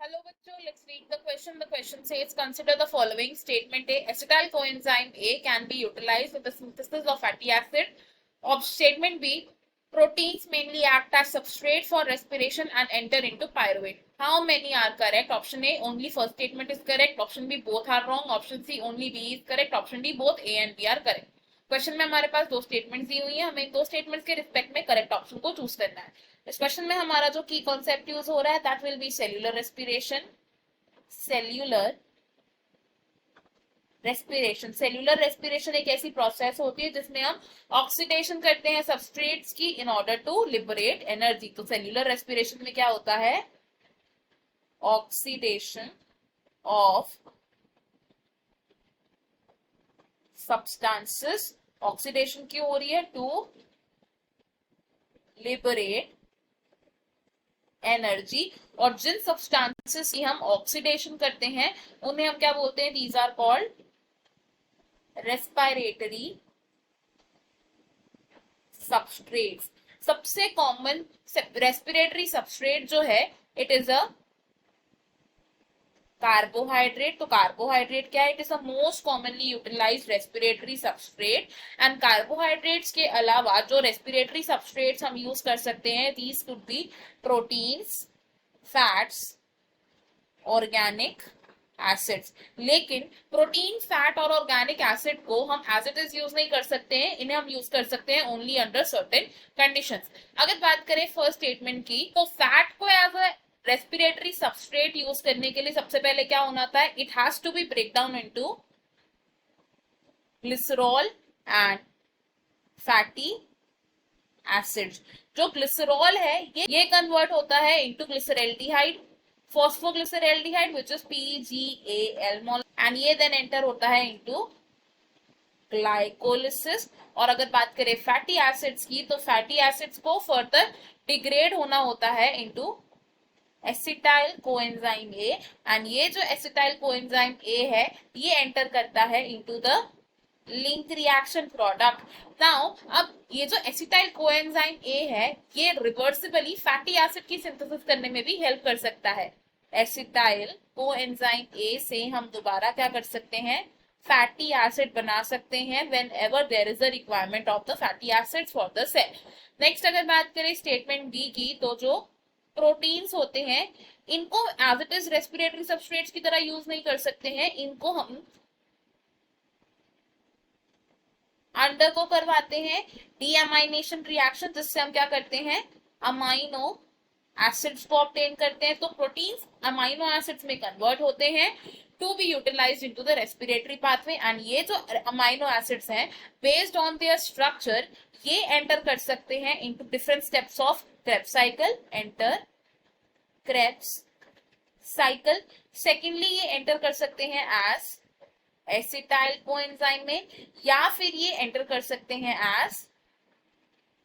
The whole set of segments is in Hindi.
Hello, bachcho. Let's read the question. The question says, consider the following statement A. Acetyl coenzyme A can be utilized in the synthesis of fatty acid. Statement B. Proteins mainly act as substrate for respiration and enter into pyruvate. How many are correct? Option A, only first statement is correct. Option B, both are wrong. Option C, only B is correct. Option D, both A and B are correct. Question में हमारे पास दो स्टेटमेंट्स दी हुई है, हमें दो स्टेटमेंट्स के रिस्पेक्ट में करेक्ट ऑप्शन को चूज करना है। इस क्वेश्चन में हमारा जो की कॉन्सेप्ट यूज हो रहा है that will be cellular respiration. Cellular respiration एक ऐसी प्रोसेस होती है जिसमें हम ऑक्सीडेशन करते हैं सबस्ट्रेट्स की in order to liberate energy. तो सेल्यूलर रेस्पिरेशन में क्या होता है? Oxidation of substances. ऑक्सीडेशन क्यों हो रही है? To liberate energy. और जिन सब्सटेंसेस की हम ऑक्सीडेशन करते हैं उन्हें हम क्या बोलते हैं? These are called respiratory substrates. सबसे कॉमन रेस्पिरेटरी सबस्ट्रेट जो है इट इज अ कार्बोहाइड्रेट। तो कार्बोहाइड्रेट क्या है? It is a most commonly utilized respiratory substrate. And carbohydrates के अलावा जो रेस्पिरेटरी सबस्ट्रेट्स हम यूज कर सकते हैं these could be proteins, fats, organic acids. लेकिन प्रोटीन, फैट और ऑर्गेनिक एसिड को हम एज इट इज यूज नहीं कर सकते हैं, इन्हें हम यूज कर सकते हैं ओनली अंडर सर्टेन कंडीशंस। अगर बात करें फर्स्ट स्टेटमेंट की, तो फैट को as a respiratory substrate use करने के लिए सबसे पहले क्या होना था? It has to be break down into glycerol and fatty acids. जो ग्लिसरॉल है ये कन्वर्ट होता है into glyceraldehyde, phosphoglyceraldehyde which is PgAl molecule, and ये देन एंटर होता है इनटू ग्लाइकोलिसिस। और अगर बात करें फैटी एसिड्स की, तो फैटी एसिड्स को फर्दर डिग्रेड होना होता है into acetyl coenzyme A, and ये जो एसिटाइल कोएंजाइम ए है ये एंटर करता है into the link reaction product. Now अब ये जो एसिटाइल कोएंजाइम ए है ये रिवर्सिबली फैटी एसिड की सिंथेसिस करने में भी हेल्प कर सकता है। एसिटाइल कोएंजाइम ए से हम दोबारा क्या कर सकते हैं? फैटी एसिड बना सकते हैं whenever there is a requirement of the fatty acids for the cell. Next अगर बात करें स्टेटमेंट बी की, तो जो प्रोटीन्स होते हैं इनको as it is respiratory substrates की तरह यूज नहीं कर सकते हैं, इनको हम अंडरगो करवाते हैं डीएमाइनेशन रिएक्शन, जिससे हम क्या करते हैं? अमाइनो एसिड्स को ऑब्टेन करते हैं। तो प्रोटीन्स अमाइनो एसिड्स में कन्वर्ट होते हैं to be utilized into the respiratory pathway. And ये जो अमाइनो एसिड्स हैं बेस्ड ऑन देयर स्ट्रक्चर ये एंटर कर सकते हैं into different steps of Krebs cycle. Enter Krebs cycle. Secondly ये एंटर कर सकते हैं एज एसिटाइल कोएंजाइम में, या फिर ये एंटर कर सकते हैं एज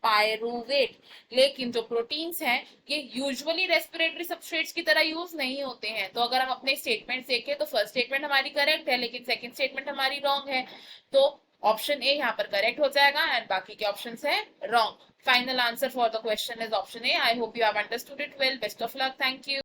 पायरुवेट। लेकिन जो प्रोटीन्स हैं ये यूजुअली रेस्पिरेटरी सबस्ट्रेट्स की तरह यूज नहीं होते हैं। तो अगर हम अपने स्टेटमेंट देखें तो फर्स्ट स्टेटमेंट हमारी करेक्ट है लेकिन सेकंड स्टेटमेंट हमारी रॉन्ग है। तो ऑप्शन ए यहाँ पर करेक्ट हो जाएगा एंड बाकी के ऑप्शंस है wrong. Final answer for the question is option A. I hope you have understood it well. Best of luck. Thank you.